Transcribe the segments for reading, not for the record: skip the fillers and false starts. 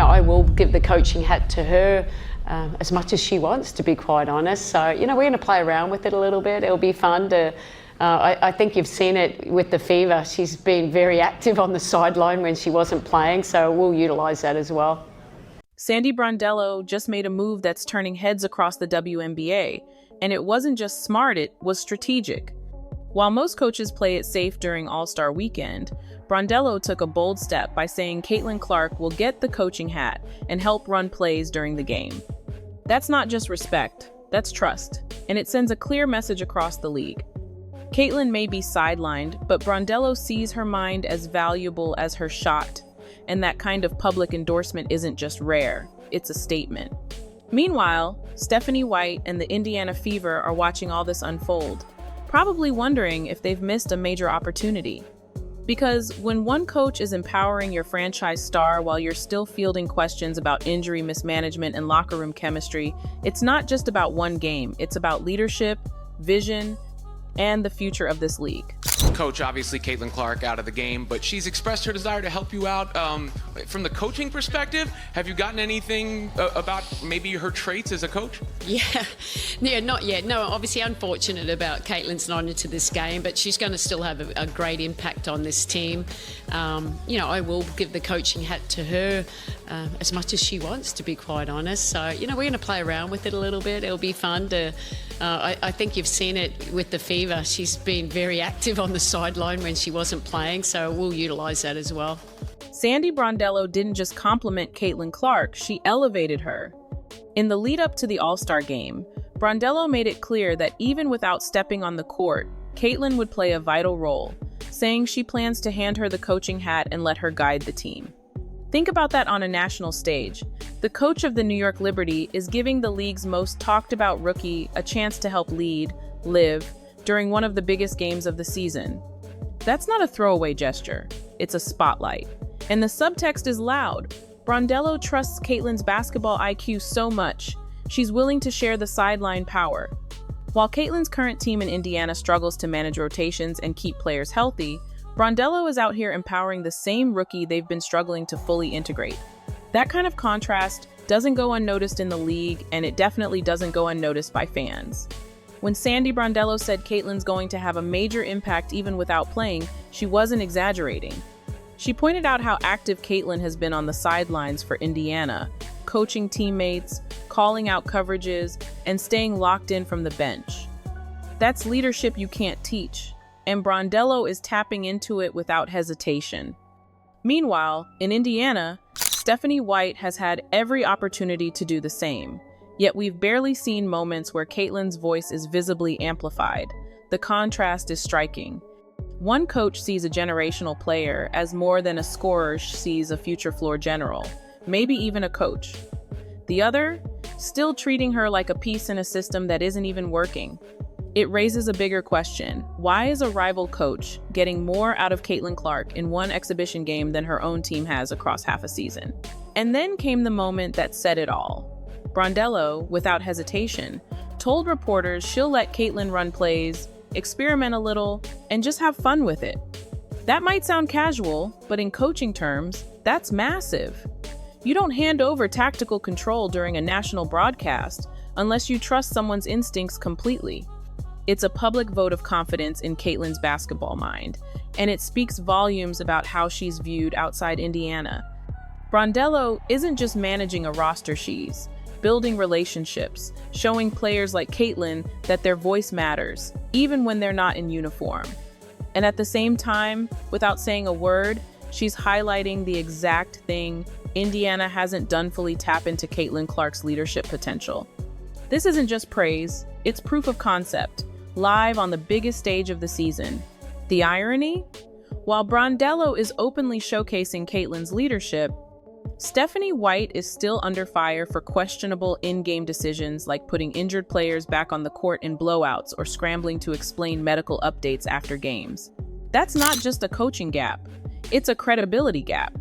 I will give the coaching hat to her as much as she wants, to be quite honest. So, we're going to play around with it a little bit. It'll be fun to... I think you've seen it with the Fever. She's been very active on the sideline when she wasn't playing, so we'll utilise that as well. Sandy Brondello just made a move that's turning heads across the WNBA, and it wasn't just smart, it was strategic. While most coaches play it safe during All-Star Weekend, Brondello took a bold step by saying Caitlin Clark will get the coaching hat and help run plays during the game. That's not just respect, that's trust, and it sends a clear message across the league. Caitlin may be sidelined, but Brondello sees her mind as valuable as her shot, and that kind of public endorsement isn't just rare, it's a statement. Meanwhile, Stephanie White and the Indiana Fever are watching all this unfold, probably wondering if they've missed a major opportunity. Because when one coach is empowering your franchise star while you're still fielding questions about injury mismanagement and locker room chemistry, it's not just about one game, it's about leadership, vision, and the future of this league. Coach, obviously Caitlin Clark out of the game, but she's expressed her desire to help you out. From the coaching perspective, have you gotten anything about maybe her traits as a coach? Yeah, not yet. No, obviously unfortunate about Caitlin's not into this game, but she's going to still have a great impact on this team. I will give the coaching hat to her as much as she wants, to be quite honest. So, we're going to play around with it a little bit. It'll be fun to... I think you've seen it with the Fever. She's been very active on the sideline when she wasn't playing, so we'll utilise that as well. Sandy Brondello didn't just compliment Caitlin Clark, she elevated her. In the lead-up to the All-Star game, Brondello made it clear that even without stepping on the court, Caitlin would play a vital role, saying she plans to hand her the coaching hat and let her guide the team. Think about that on a national stage. The coach of the New York Liberty is giving the league's most talked-about rookie a chance to help lead, live, during one of the biggest games of the season. That's not a throwaway gesture, it's a spotlight. And the subtext is loud. Brondello trusts Caitlin's basketball IQ so much, she's willing to share the sideline power. While Caitlin's current team in Indiana struggles to manage rotations and keep players healthy, Brondello is out here empowering the same rookie they've been struggling to fully integrate. That kind of contrast doesn't go unnoticed in the league, and it definitely doesn't go unnoticed by fans. When Sandy Brondello said Caitlin's going to have a major impact even without playing, she wasn't exaggerating. She pointed out how active Caitlin has been on the sidelines for Indiana, coaching teammates, calling out coverages, and staying locked in from the bench. That's leadership you can't teach, and Brondello is tapping into it without hesitation. Meanwhile, in Indiana, Stephanie White has had every opportunity to do the same. Yet we've barely seen moments where Caitlin's voice is visibly amplified. The contrast is striking. One coach sees a generational player as more than a scorer sees a future floor general, maybe even a coach. The other, still treating her like a piece in a system that isn't even working. It raises a bigger question. Why is a rival coach getting more out of Caitlin Clark in one exhibition game than her own team has across half a season? And then came the moment that said it all. Brondello, without hesitation, told reporters she'll let Caitlin run plays, experiment a little, and just have fun with it. That might sound casual, but in coaching terms, that's massive. You don't hand over tactical control during a national broadcast unless you trust someone's instincts completely. It's a public vote of confidence in Caitlin's basketball mind, and it speaks volumes about how she's viewed outside Indiana. Brondello isn't just managing a roster, she's building relationships, showing players like Caitlin that their voice matters, even when they're not in uniform. And at the same time, without saying a word, she's highlighting the exact thing Indiana hasn't done: fully tap into Caitlin Clark's leadership potential. This isn't just praise, it's proof of concept, live on the biggest stage of the season. The irony? While Brondello is openly showcasing Caitlin's leadership, Stephanie White is still under fire for questionable in-game decisions like putting injured players back on the court in blowouts or scrambling to explain medical updates after games. That's not just a coaching gap, it's a credibility gap.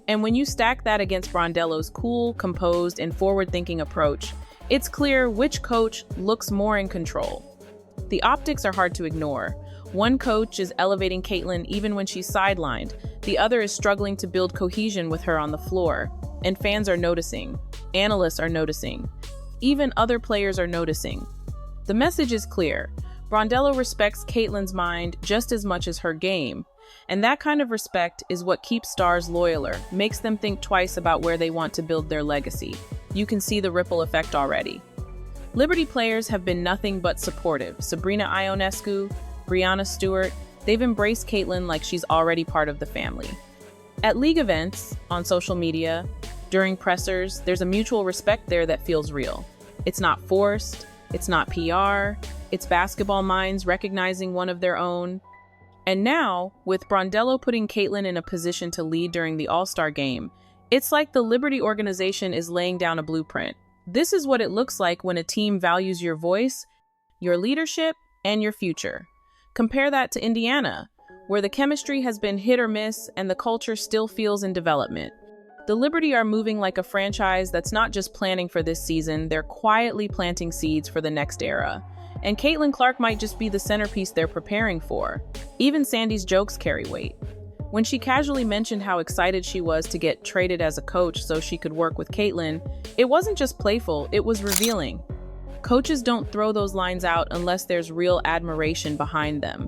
And when you stack that against Brondello's cool, composed, and forward-thinking approach, it's clear which coach looks more in control. The optics are hard to ignore. One coach is elevating Caitlin even when she's sidelined. The other is struggling to build cohesion with her on the floor. And fans are noticing. Analysts are noticing. Even other players are noticing. The message is clear. Brondello respects Caitlin's mind just as much as her game. And that kind of respect is what keeps stars loyaler, makes them think twice about where they want to build their legacy. You can see the ripple effect already. Liberty players have been nothing but supportive. Sabrina Ionescu, Brianna Stewart, they've embraced Caitlin like she's already part of the family. At league events, on social media, during pressers, there's a mutual respect there that feels real. It's not forced, it's not PR, it's basketball minds recognizing one of their own. And now, with Brondello putting Caitlin in a position to lead during the All-Star game, it's like the Liberty organization is laying down a blueprint. This is what it looks like when a team values your voice, your leadership, and your future. Compare that to Indiana, where the chemistry has been hit or miss and the culture still feels in development. The Liberty are moving like a franchise that's not just planning for this season, they're quietly planting seeds for the next era. And Caitlin Clark might just be the centerpiece they're preparing for. Even Sandy's jokes carry weight. When she casually mentioned how excited she was to get traded as a coach so she could work with Caitlin, it wasn't just playful, it was revealing. Coaches don't throw those lines out unless there's real admiration behind them.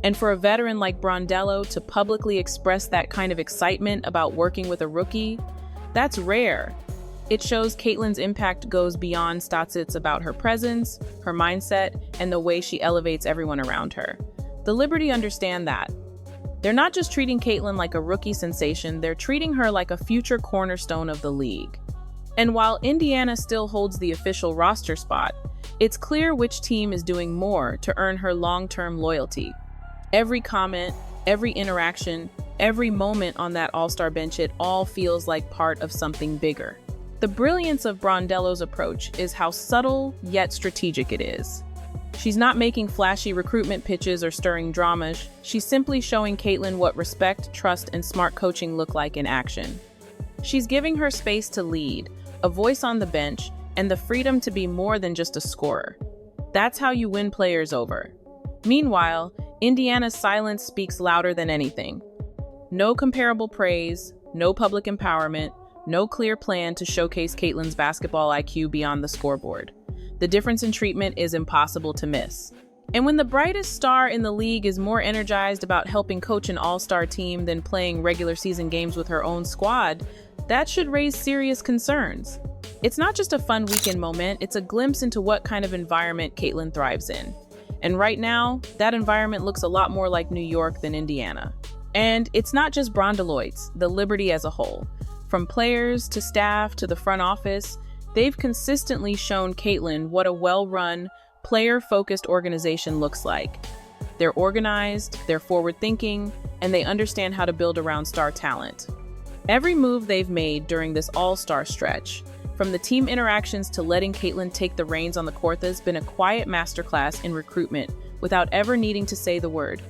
And for a veteran like Brondello to publicly express that kind of excitement about working with a rookie, that's rare. It shows Caitlin's impact goes beyond stats. It's about her presence, her mindset, and the way she elevates everyone around her. The Liberty understand that. They're not just treating Caitlin like a rookie sensation, they're treating her like a future cornerstone of the league. And while Indiana still holds the official roster spot, it's clear which team is doing more to earn her long-term loyalty. Every comment, every interaction, every moment on that All-Star bench, it all feels like part of something bigger. The brilliance of Brondello's approach is how subtle yet strategic it is. She's not making flashy recruitment pitches or stirring dramas. She's simply showing Caitlin what respect, trust, and smart coaching look like in action. She's giving her space to lead, a voice on the bench, and the freedom to be more than just a scorer. That's how you win players over. Meanwhile, Indiana's silence speaks louder than anything. No comparable praise, no public empowerment, no clear plan to showcase Caitlin's basketball IQ beyond the scoreboard. The difference in treatment is impossible to miss. And when the brightest star in the league is more energized about helping coach an all-star team than playing regular season games with her own squad, that should raise serious concerns. It's not just a fun weekend moment, it's a glimpse into what kind of environment Caitlin thrives in. And right now, that environment looks a lot more like New York than Indiana. And it's not just Brondelloids, the Liberty as a whole. From players to staff to the front office, they've consistently shown Caitlin what a well-run, player-focused organization looks like. They're organized, they're forward-thinking, and they understand how to build around star talent. Every move they've made during this all-star stretch, from the team interactions to letting Caitlin take the reins on the court, has been a quiet masterclass in recruitment without ever needing to say the word.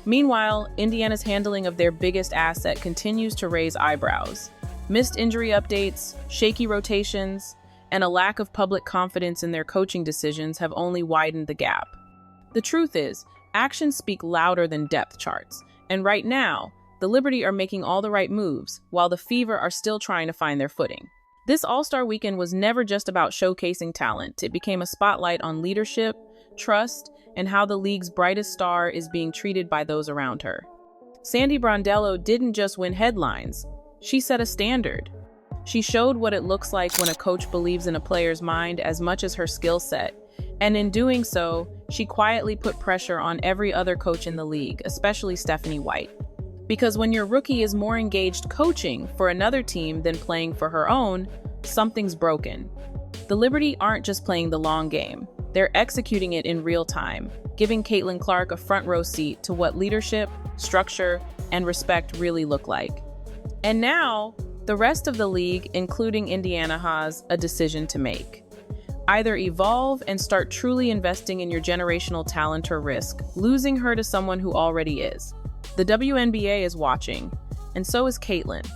Meanwhile, Indiana's handling of their biggest asset continues to raise eyebrows. Missed injury updates, shaky rotations, and a lack of public confidence in their coaching decisions have only widened the gap. The truth is, actions speak louder than depth charts, and right now, the Liberty are making all the right moves, while the Fever are still trying to find their footing. This All-Star weekend was never just about showcasing talent. It became a spotlight on leadership, trust, and how the league's brightest star is being treated by those around her. Sandy Brondello didn't just win headlines, she set a standard. She showed what it looks like when a coach believes in a player's mind as much as her skill set, and in doing so, she quietly put pressure on every other coach in the league, especially Stephanie White. Because when your rookie is more engaged coaching for another team than playing for her own, something's broken. The Liberty aren't just playing the long game, they're executing it in real time, giving Caitlin Clark a front row seat to what leadership, structure, and respect really look like. And now, the rest of the league, including Indiana, has a decision to make. Either evolve and start truly investing in your generational talent, or risk losing her to someone who already is. The WNBA is watching, and so is Caitlin.